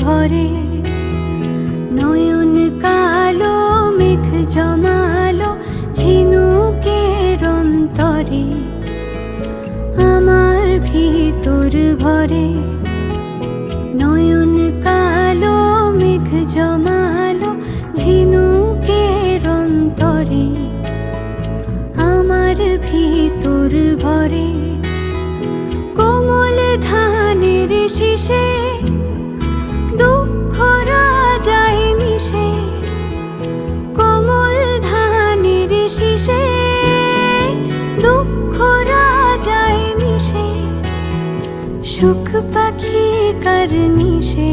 ভরে, নয়ন কালো মেঘ জমালো ঝিনুকের অন্তরে, আমার ভিতর ভরে। নয়ন কালো মেঘ জমালো ঝিনুকের অন্তরে, আমার ভিতর ভরে। কোমল ধানের শীষে দুঃখ রাজায় মিশে, কোমল ধানের শীষে দুঃখ রাজায় মিশে, সুখ পাখি কার নিশে।